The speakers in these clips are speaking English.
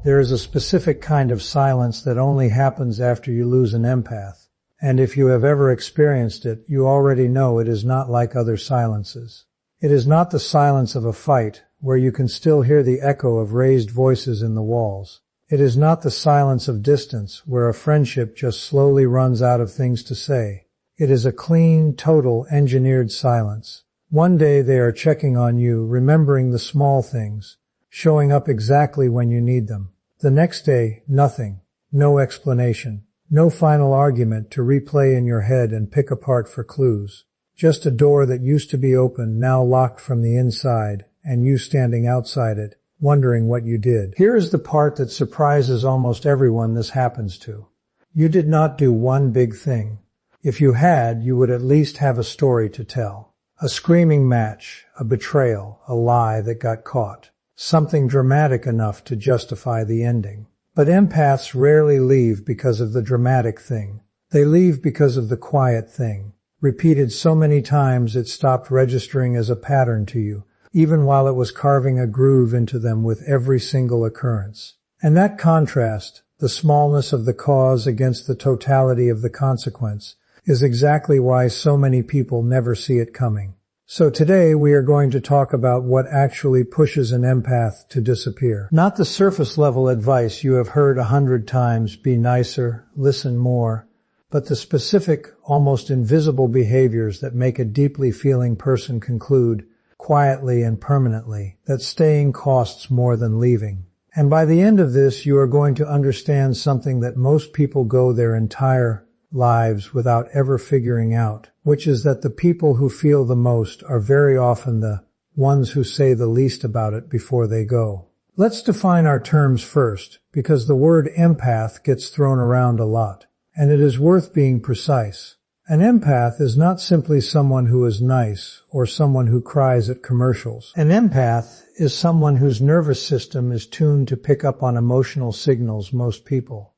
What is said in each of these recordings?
There is a specific kind of silence that only happens after you lose an empath, and if you have ever experienced it, you already know it is not like other silences. It is not the silence of a fight, where you can still hear the echo of raised voices in the walls. It is not the silence of distance, where a friendship just slowly runs out of things to say. It is a clean, total, engineered silence. One day they are checking on you, remembering the small things, showing up exactly when you need them. The next day, nothing, no explanation, no final argument to replay in your head and pick apart for clues. Just a door that used to be open, now locked from the inside, and you standing outside it, wondering what you did. Here is the part that surprises almost everyone this happens to. You did not do one big thing. If you had, you would at least have a story to tell. A screaming match, a betrayal, a lie that got caught. Something dramatic enough to justify the ending. But empaths rarely leave because of the dramatic thing. They leave because of the quiet thing, repeated so many times it stopped registering as a pattern to you, even while it was carving a groove into them with every single occurrence. And that contrast, the smallness of the cause against the totality of the consequence, is exactly why so many people never see it coming. So today we are going to talk about what actually pushes an empath to disappear. Not the surface level advice you have heard 100 times, be nicer, listen more, but the specific, almost invisible behaviors that make a deeply feeling person conclude, quietly and permanently, that staying costs more than leaving. And by the end of this, you are going to understand something that most people go their entire lives without ever figuring out, which is that the people who feel the most are very often the ones who say the least about it before they go. Let's define our terms first, because the word empath gets thrown around a lot, and it is worth being precise. An empath is not simply someone who is nice or someone who cries at commercials. An empath is someone whose nervous system is tuned to pick up on emotional signals most people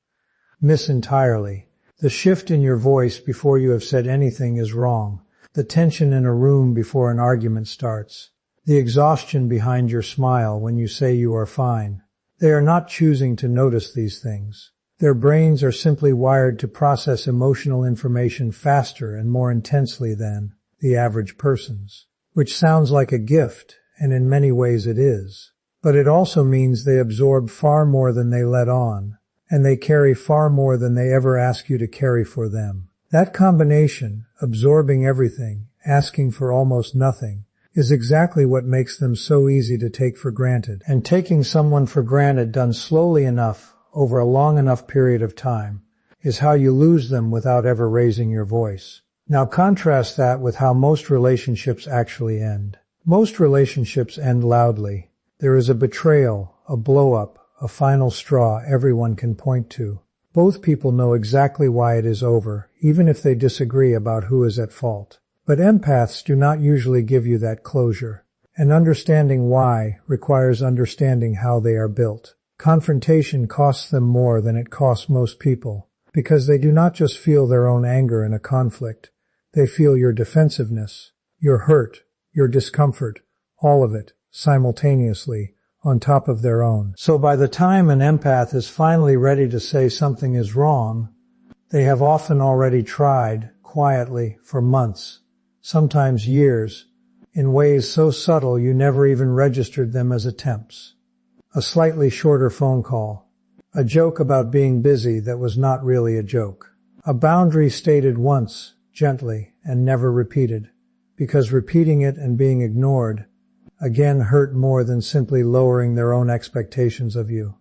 miss entirely. The shift in your voice before you have said anything is wrong. The tension in a room before an argument starts. The exhaustion behind your smile when you say you are fine. They are not choosing to notice these things. Their brains are simply wired to process emotional information faster and more intensely than the average person's, which sounds like a gift, and in many ways it is. But it also means they absorb far more than they let on, and they carry far more than they ever ask you to carry for them. That combination, absorbing everything, asking for almost nothing, is exactly what makes them so easy to take for granted. And taking someone for granted done slowly enough, over a long enough period of time, is how you lose them without ever raising your voice. Now contrast that with how most relationships actually end. Most relationships end loudly. There is a betrayal, a blow-up, a final straw everyone can point to. Both people know exactly why it is over, even if they disagree about who is at fault. But empaths do not usually give you that closure. And understanding why requires understanding how they are built. Confrontation costs them more than it costs most people, because they do not just feel their own anger in a conflict. They feel your defensiveness, your hurt, your discomfort, all of it, simultaneously, on top of their own. So by the time an empath is finally ready to say something is wrong, they have often already tried, quietly, for months, sometimes years, in ways so subtle you never even registered them as attempts. A slightly shorter phone call, a joke about being busy that was not really a joke, a boundary stated once, gently, and never repeated, because repeating it and being ignored again hurt more than simply lowering their own expectations of you.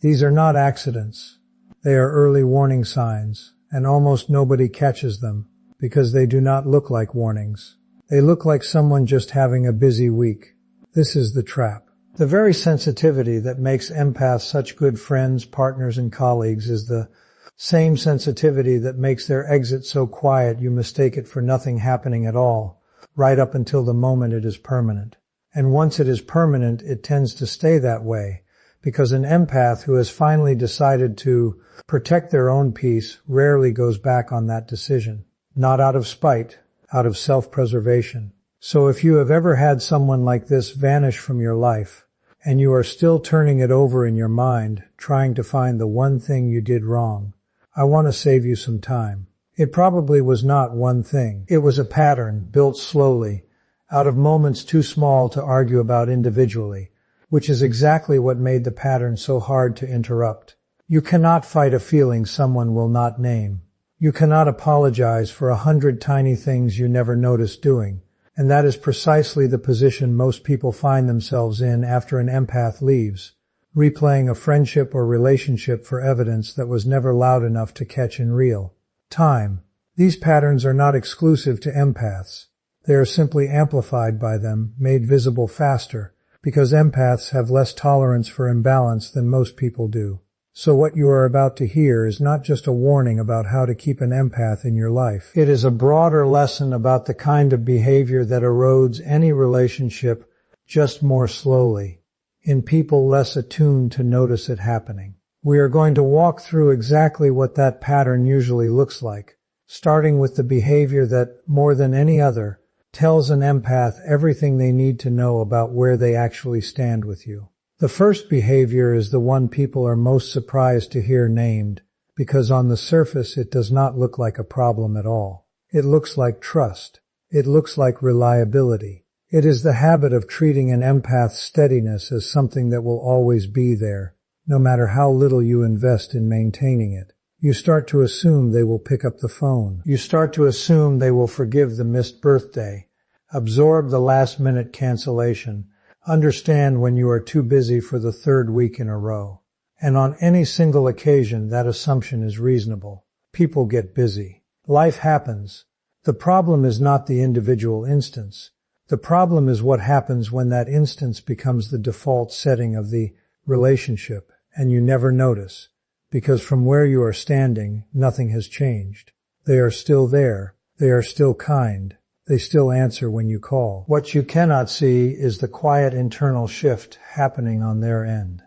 These are not accidents. They are early warning signs, and almost nobody catches them because they do not look like warnings. They look like someone just having a busy week. This is the trap. The very sensitivity that makes empaths such good friends, partners, and colleagues is the same sensitivity that makes their exit so quiet you mistake it for nothing happening at all, right up until the moment it is permanent. And once it is permanent, it tends to stay that way, because an empath who has finally decided to protect their own peace rarely goes back on that decision. Not out of spite, out of self-preservation. So if you have ever had someone like this vanish from your life, and you are still turning it over in your mind, trying to find the one thing you did wrong. I want to save you some time. It probably was not one thing. It was a pattern built slowly, out of moments too small to argue about individually, which is exactly what made the pattern so hard to interrupt. You cannot fight a feeling someone will not name. You cannot apologize for 100 tiny things you never noticed doing, and that is precisely the position most people find themselves in after an empath leaves, replaying a friendship or relationship for evidence that was never loud enough to catch in real time. These patterns are not exclusive to empaths. They are simply amplified by them, made visible faster, because empaths have less tolerance for imbalance than most people do. So what you are about to hear is not just a warning about how to keep an empath in your life. It is a broader lesson about the kind of behavior that erodes any relationship just more slowly, in people less attuned to notice it happening. We are going to walk through exactly what that pattern usually looks like, starting with the behavior that, more than any other, tells an empath everything they need to know about where they actually stand with you. The first behavior is the one people are most surprised to hear named, because on the surface it does not look like a problem at all. It looks like trust. It looks like reliability. It is the habit of treating an empath's steadiness as something that will always be there, no matter how little you invest in maintaining it. You start to assume they will pick up the phone. You start to assume they will forgive the missed birthday, absorb the last-minute cancellation, understand when you are too busy for the third week in a row. And on any single occasion, that assumption is reasonable. People get busy. Life happens. The problem is not the individual instance. The problem is what happens when that instance becomes the default setting of the relationship, and you never notice, because from where you are standing, nothing has changed. They are still there. They are still kind. They still answer when you call. What you cannot see is the quiet internal shift happening on their end,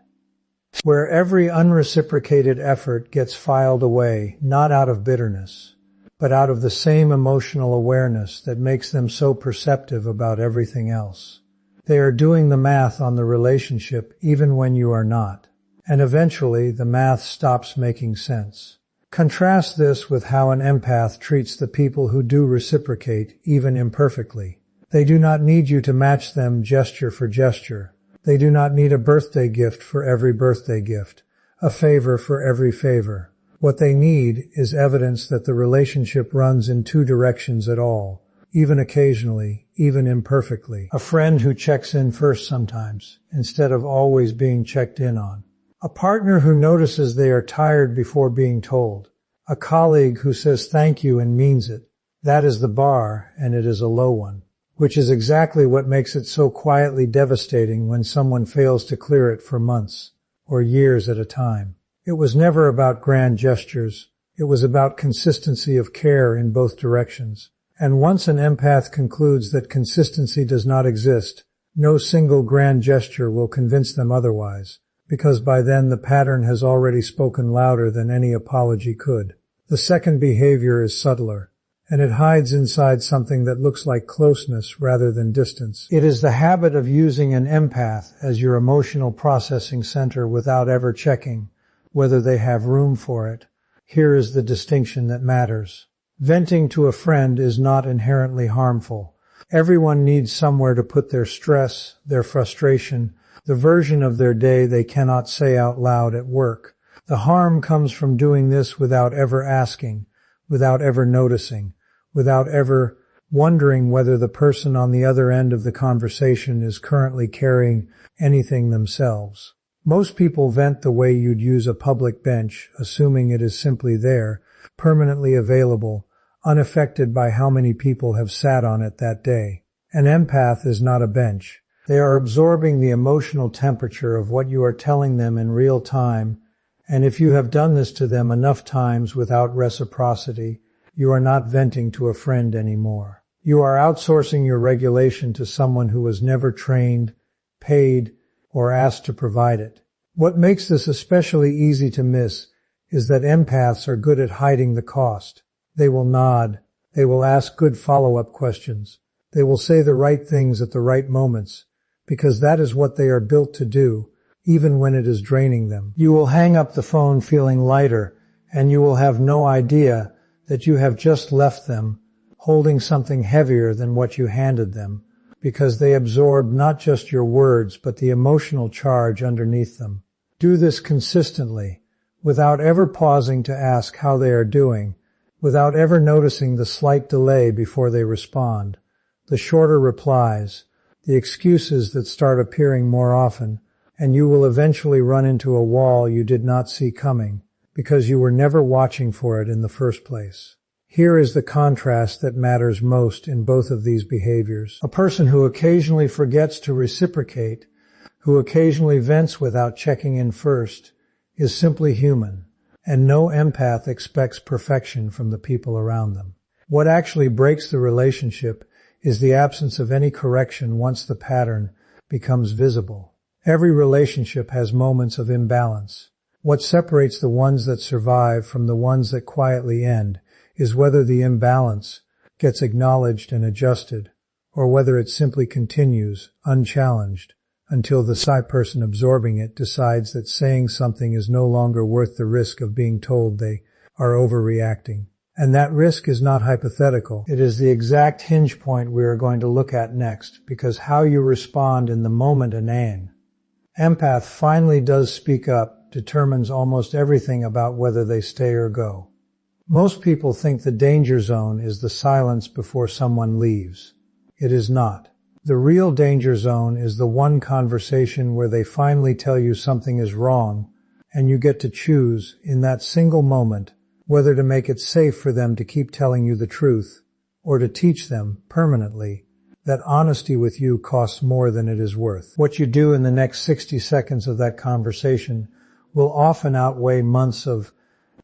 where every unreciprocated effort gets filed away, not out of bitterness, but out of the same emotional awareness that makes them so perceptive about everything else. They are doing the math on the relationship even when you are not, and eventually the math stops making sense. Contrast this with how an empath treats the people who do reciprocate, even imperfectly. They do not need you to match them gesture for gesture. They do not need a birthday gift for every birthday gift, a favor for every favor. What they need is evidence that the relationship runs in two directions at all, even occasionally, even imperfectly. A friend who checks in first sometimes, instead of always being checked in on. A partner who notices they are tired before being told. A colleague who says thank you and means it. That is the bar, and it is a low one, which is exactly what makes it so quietly devastating when someone fails to clear it for months or years at a time. It was never about grand gestures. It was about consistency of care in both directions. And once an empath concludes that consistency does not exist, no single grand gesture will convince them otherwise, because by then the pattern has already spoken louder than any apology could. The second behavior is subtler, and it hides inside something that looks like closeness rather than distance. It is the habit of using an empath as your emotional processing center without ever checking whether they have room for it. Here is the distinction that matters. Venting to a friend is not inherently harmful. Everyone needs somewhere to put their stress, their frustration, the version of their day they cannot say out loud at work. The harm comes from doing this without ever asking, without ever noticing, without ever wondering whether the person on the other end of the conversation is currently carrying anything themselves. Most people vent the way you'd use a public bench, assuming it is simply there, permanently available, unaffected by how many people have sat on it that day. An empath is not a bench. They are absorbing the emotional temperature of what you are telling them in real time, and if you have done this to them enough times without reciprocity, you are not venting to a friend anymore. You are outsourcing your regulation to someone who was never trained, paid, or asked to provide it. What makes this especially easy to miss is that empaths are good at hiding the cost. They will nod. They will ask good follow-up questions. They will say the right things at the right moments, because that is what they are built to do, even when it is draining them. You will hang up the phone feeling lighter, and you will have no idea that you have just left them holding something heavier than what you handed them, because they absorb not just your words but the emotional charge underneath them. Do this consistently, without ever pausing to ask how they are doing, without ever noticing the slight delay before they respond, the shorter replies, the excuses that start appearing more often, and you will eventually run into a wall you did not see coming, because you were never watching for it in the first place. Here is the contrast that matters most in both of these behaviors. A person who occasionally forgets to reciprocate, who occasionally vents without checking in first, is simply human, and no empath expects perfection from the people around them. What actually breaks the relationship is the absence of any correction once the pattern becomes visible. Every relationship has moments of imbalance. What separates the ones that survive from the ones that quietly end is whether the imbalance gets acknowledged and adjusted, or whether it simply continues, unchallenged, until the side person absorbing it decides that saying something is no longer worth the risk of being told they are overreacting. And that risk is not hypothetical. It is the exact hinge point we are going to look at next, because how you respond in the moment inane. Empath finally does speak up determines almost everything about whether they stay or go. Most people think the danger zone is the silence before someone leaves. It is not. The real danger zone is the one conversation where they finally tell you something is wrong, and you get to choose, in that single moment, whether to make it safe for them to keep telling you the truth, or to teach them, permanently, that honesty with you costs more than it is worth. What you do in the next 60 seconds of that conversation will often outweigh months of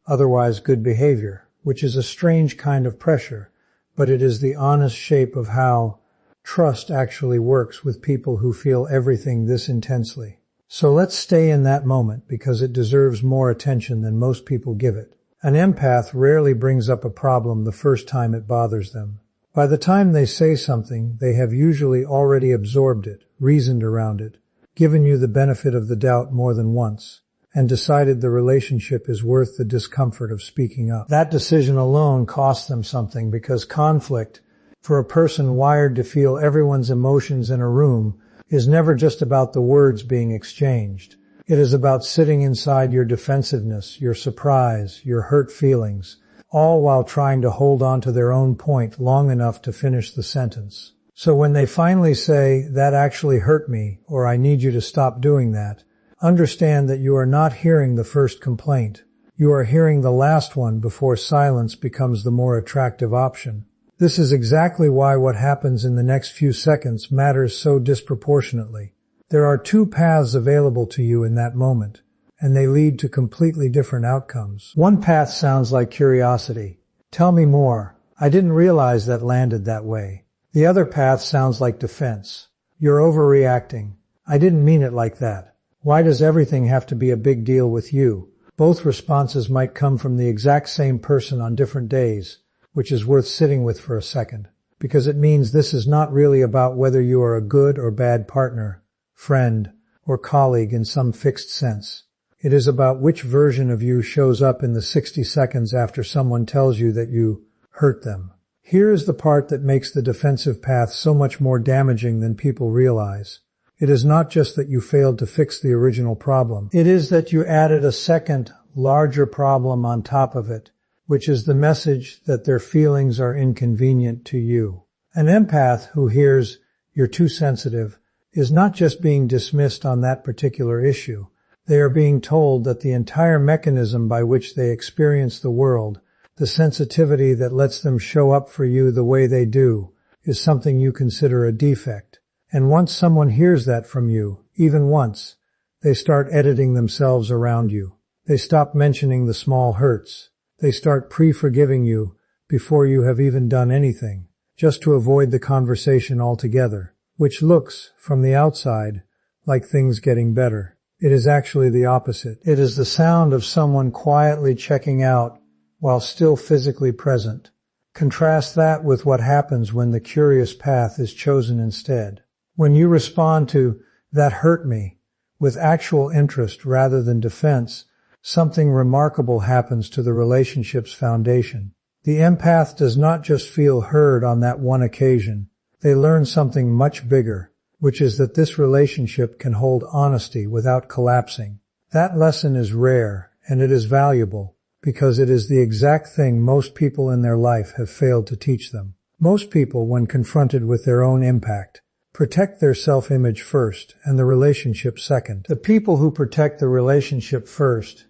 otherwise good behavior, which is a strange kind of pressure, but it is the honest shape of how trust actually works with people who feel everything this intensely. So let's stay in that moment because it deserves more attention than most people give it. An empath rarely brings up a problem the first time it bothers them. By the time they say something, they have usually already absorbed it, reasoned around it, given you the benefit of the doubt more than once, and decided the relationship is worth the discomfort of speaking up. That decision alone costs them something, because conflict, for a person wired to feel everyone's emotions in a room, is never just about the words being exchanged. It is about sitting inside your defensiveness, your surprise, your hurt feelings, all while trying to hold on to their own point long enough to finish the sentence. So when they finally say, "That actually hurt me," or "I need you to stop doing that," understand that you are not hearing the first complaint. You are hearing the last one before silence becomes the more attractive option. This is exactly why what happens in the next few seconds matters so disproportionately. There are two paths available to you in that moment, and they lead to completely different outcomes. One path sounds like curiosity. "Tell me more. I didn't realize that landed that way." The other path sounds like defense. "You're overreacting. I didn't mean it like that. Why does everything have to be a big deal with you?" Both responses might come from the exact same person on different days, which is worth sitting with for a second, because it means this is not really about whether you are a good or bad partner, friend, or colleague in some fixed sense. It is about which version of you shows up in the 60 seconds after someone tells you that you hurt them. Here is the part that makes the defensive path so much more damaging than people realize. It is not just that you failed to fix the original problem. It is that you added a second, larger problem on top of it, which is the message that their feelings are inconvenient to you. An empath who hears, "You're too sensitive," is not just being dismissed on that particular issue. They are being told that the entire mechanism by which they experience the world, the sensitivity that lets them show up for you the way they do, is something you consider a defect. And once someone hears that from you, even once, they start editing themselves around you. They stop mentioning the small hurts. They start pre-forgiving you before you have even done anything, just to avoid the conversation altogether, which looks, from the outside, like things getting better. It is actually the opposite. It is the sound of someone quietly checking out while still physically present. Contrast that with what happens when the curious path is chosen instead. When you respond to "that hurt me" with actual interest rather than defense, something remarkable happens to the relationship's foundation. The empath does not just feel heard on that one occasion. They learn something much bigger, which is that this relationship can hold honesty without collapsing. That lesson is rare, and it is valuable, because it is the exact thing most people in their life have failed to teach them. Most people, when confronted with their own impact, protect their self-image first and the relationship second. The people who protect the relationship first,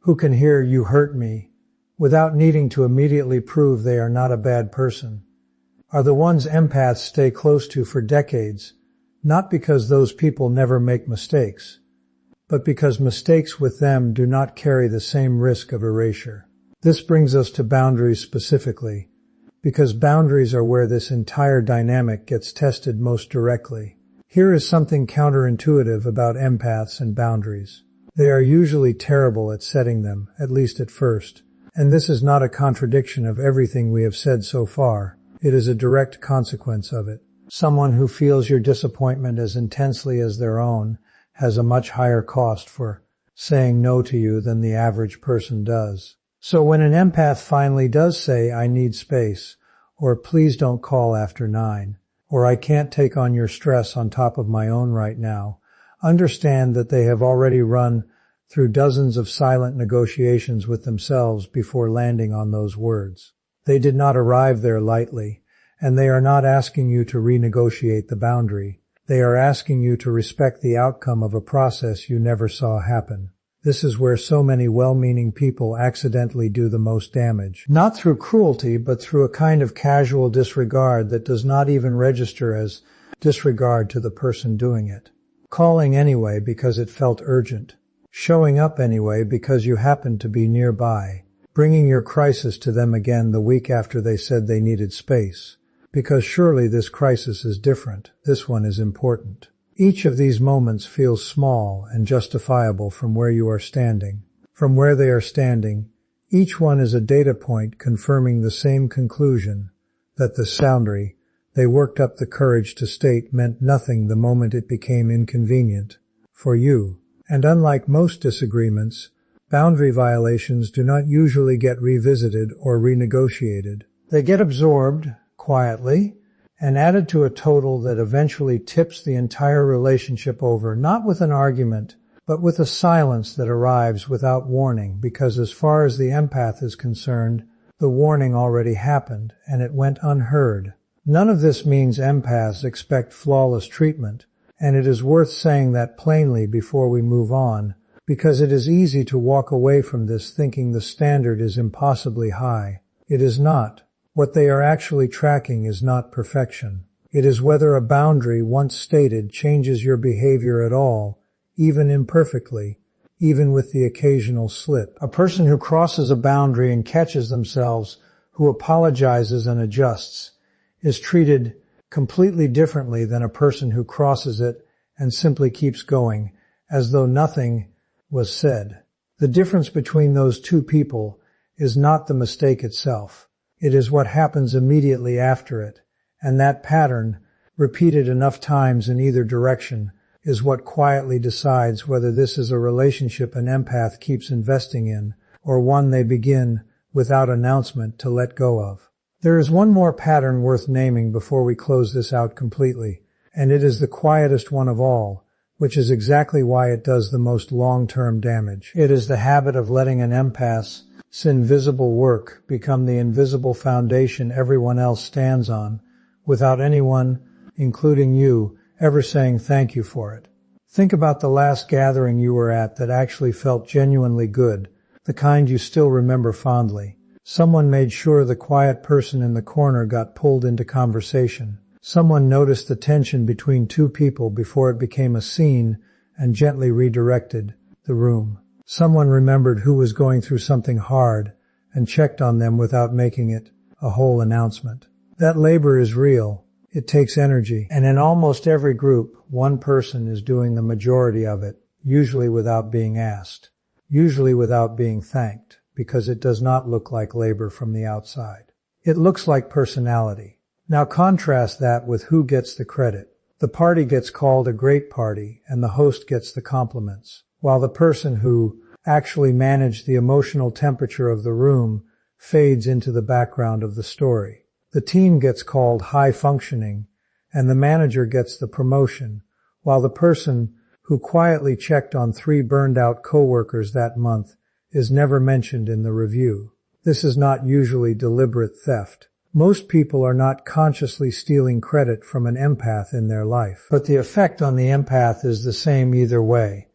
who can hear "you hurt me" without needing to immediately prove they are not a bad person, are the ones empaths stay close to for decades, not because those people never make mistakes, but because mistakes with them do not carry the same risk of erasure. This brings us to boundaries specifically, because boundaries are where this entire dynamic gets tested most directly. Here is something counterintuitive about empaths and boundaries. They are usually terrible at setting them, at least at first. And this is not a contradiction of everything we have said so far. It is a direct consequence of it. Someone who feels your disappointment as intensely as their own has a much higher cost for saying no to you than the average person does. So when an empath finally does say, "I need space," or "please don't call after 9," or "I can't take on your stress on top of my own right now," understand that they have already run through dozens of silent negotiations with themselves before landing on those words. They did not arrive there lightly, and they are not asking you to renegotiate the boundary. They are asking you to respect the outcome of a process you never saw happen. This is where so many well-meaning people accidentally do the most damage. Not through cruelty, but through a kind of casual disregard that does not even register as disregard to the person doing it. Calling anyway because it felt urgent. Showing up anyway because you happened to be nearby. Bringing your crisis to them again the week after they said they needed space. Because surely this crisis is different. This one is important. Each of these moments feels small and justifiable from where you are standing. From where they are standing, each one is a data point confirming the same conclusion, that the boundary they worked up the courage to state meant nothing the moment it became inconvenient for you. And unlike most disagreements, boundary violations do not usually get revisited or renegotiated. They get absorbed, quietly, and added to a total that eventually tips the entire relationship over, not with an argument, but with a silence that arrives without warning, because as far as the empath is concerned, the warning already happened, and it went unheard. None of this means empaths expect flawless treatment, and it is worth saying that plainly before we move on, because it is easy to walk away from this thinking the standard is impossibly high. It is not. What they are actually tracking is not perfection. It is whether a boundary once stated changes your behavior at all, even imperfectly, even with the occasional slip. A person who crosses a boundary and catches themselves, who apologizes and adjusts, is treated completely differently than a person who crosses it and simply keeps going, as though nothing was said. The difference between those two people is not the mistake itself. It is what happens immediately after it, and that pattern, repeated enough times in either direction, is what quietly decides whether this is a relationship an empath keeps investing in, or one they begin, without announcement, to let go of. There is one more pattern worth naming before we close this out completely, and it is the quietest one of all, which is exactly why it does the most long-term damage. It is the habit of letting an empath's invisible work become the invisible foundation everyone else stands on, without anyone, including you, ever saying thank you for it. Think about the last gathering you were at that actually felt genuinely good, the kind you still remember fondly. Someone made sure the quiet person in the corner got pulled into conversation. Someone noticed the tension between two people before it became a scene and gently redirected the room. Someone remembered who was going through something hard and checked on them without making it a whole announcement. That labor is real. It takes energy. And in almost every group, one person is doing the majority of it, usually without being asked, usually without being thanked, because it does not look like labor from the outside. It looks like personality. Now contrast that with who gets the credit. The party gets called a great party, and the host gets the compliments, while the person who actually managed the emotional temperature of the room fades into the background of the story. The team gets called high functioning, and the manager gets the promotion, while the person who quietly checked on 3 burned out coworkers that month is never mentioned in the review. This is not usually deliberate theft. Most people are not consciously stealing credit from an empath in their life. But the effect on the empath is the same either way,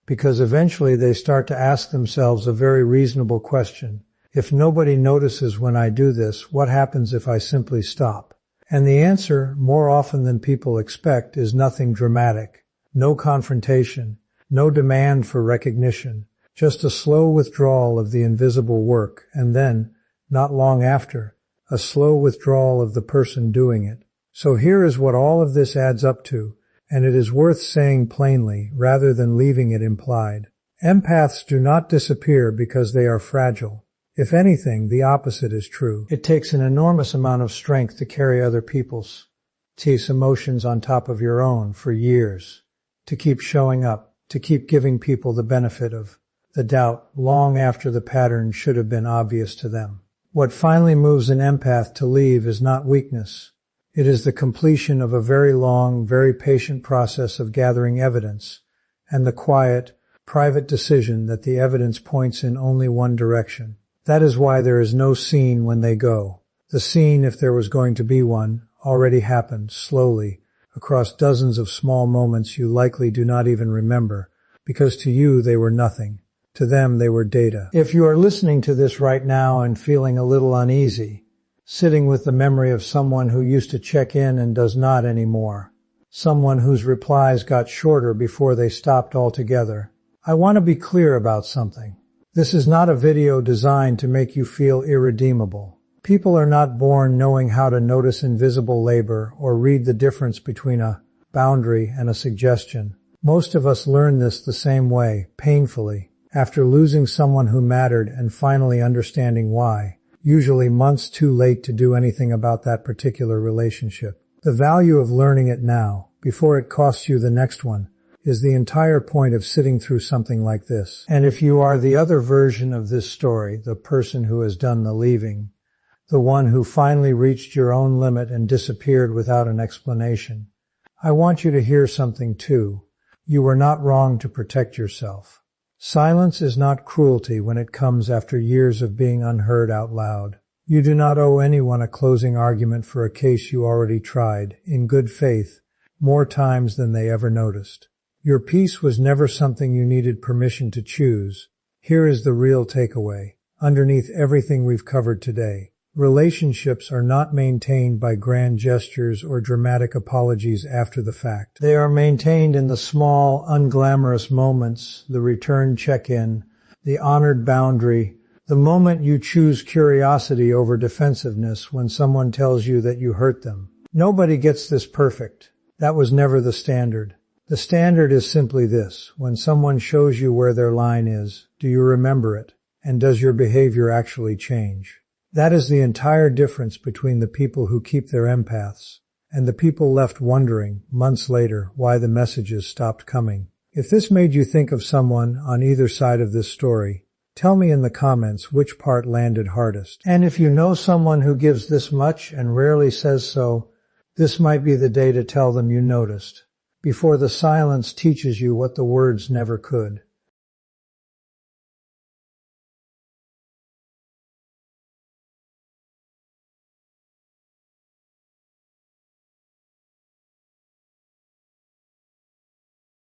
because eventually they start to ask themselves a very reasonable question. If nobody notices when I do this, what happens if I simply stop? And the answer, more often than people expect, is nothing dramatic. No confrontation, no demand for recognition, just a slow withdrawal of the invisible work, and then, not long after, a slow withdrawal of the person doing it. So here is what all of this adds up to, and it is worth saying plainly rather than leaving it implied. Empaths do not disappear because they are fragile. If anything, the opposite is true. It takes an enormous amount of strength to carry other people's emotions on top of your own for years, to keep showing up, to keep giving people the benefit of the doubt long after the pattern should have been obvious to them. What finally moves an empath to leave is not weakness. It is the completion of a very long, very patient process of gathering evidence, and the quiet, private decision that the evidence points in only one direction. That is why there is no scene when they go. The scene, if there was going to be one, already happened, slowly, across dozens of small moments you likely do not even remember, because to you they were nothing. To them they were data. If you are listening to this right now and feeling a little uneasy, sitting with the memory of someone who used to check in and does not anymore, someone whose replies got shorter before they stopped altogether, I want to be clear about something. This is not a video designed to make you feel irredeemable. People are not born knowing how to notice invisible labor or read the difference between a boundary and a suggestion. Most of us learn this the same way, painfully, after losing someone who mattered and finally understanding why, usually months too late to do anything about that particular relationship. The value of learning it now, before it costs you the next one, is the entire point of sitting through something like this. And if you are the other version of this story, the person who has done the leaving, the one who finally reached your own limit and disappeared without an explanation, I want you to hear something too. You were not wrong to protect yourself. Silence is not cruelty when it comes after years of being unheard out loud. You do not owe anyone a closing argument for a case you already tried, in good faith, more times than they ever noticed. Your peace was never something you needed permission to choose. Here is the real takeaway. Underneath everything we've covered today, relationships are not maintained by grand gestures or dramatic apologies after the fact. They are maintained in the small, unglamorous moments, the return check-in, the honored boundary, the moment you choose curiosity over defensiveness when someone tells you that you hurt them. Nobody gets this perfect. That was never the standard. The standard is simply this: when someone shows you where their line is, do you remember it? And does your behavior actually change? That is the entire difference between the people who keep their empaths and the people left wondering, months later, why the messages stopped coming. If this made you think of someone on either side of this story, tell me in the comments which part landed hardest. And if you know someone who gives this much and rarely says so, this might be the day to tell them you noticed, before the silence teaches you what the words never could.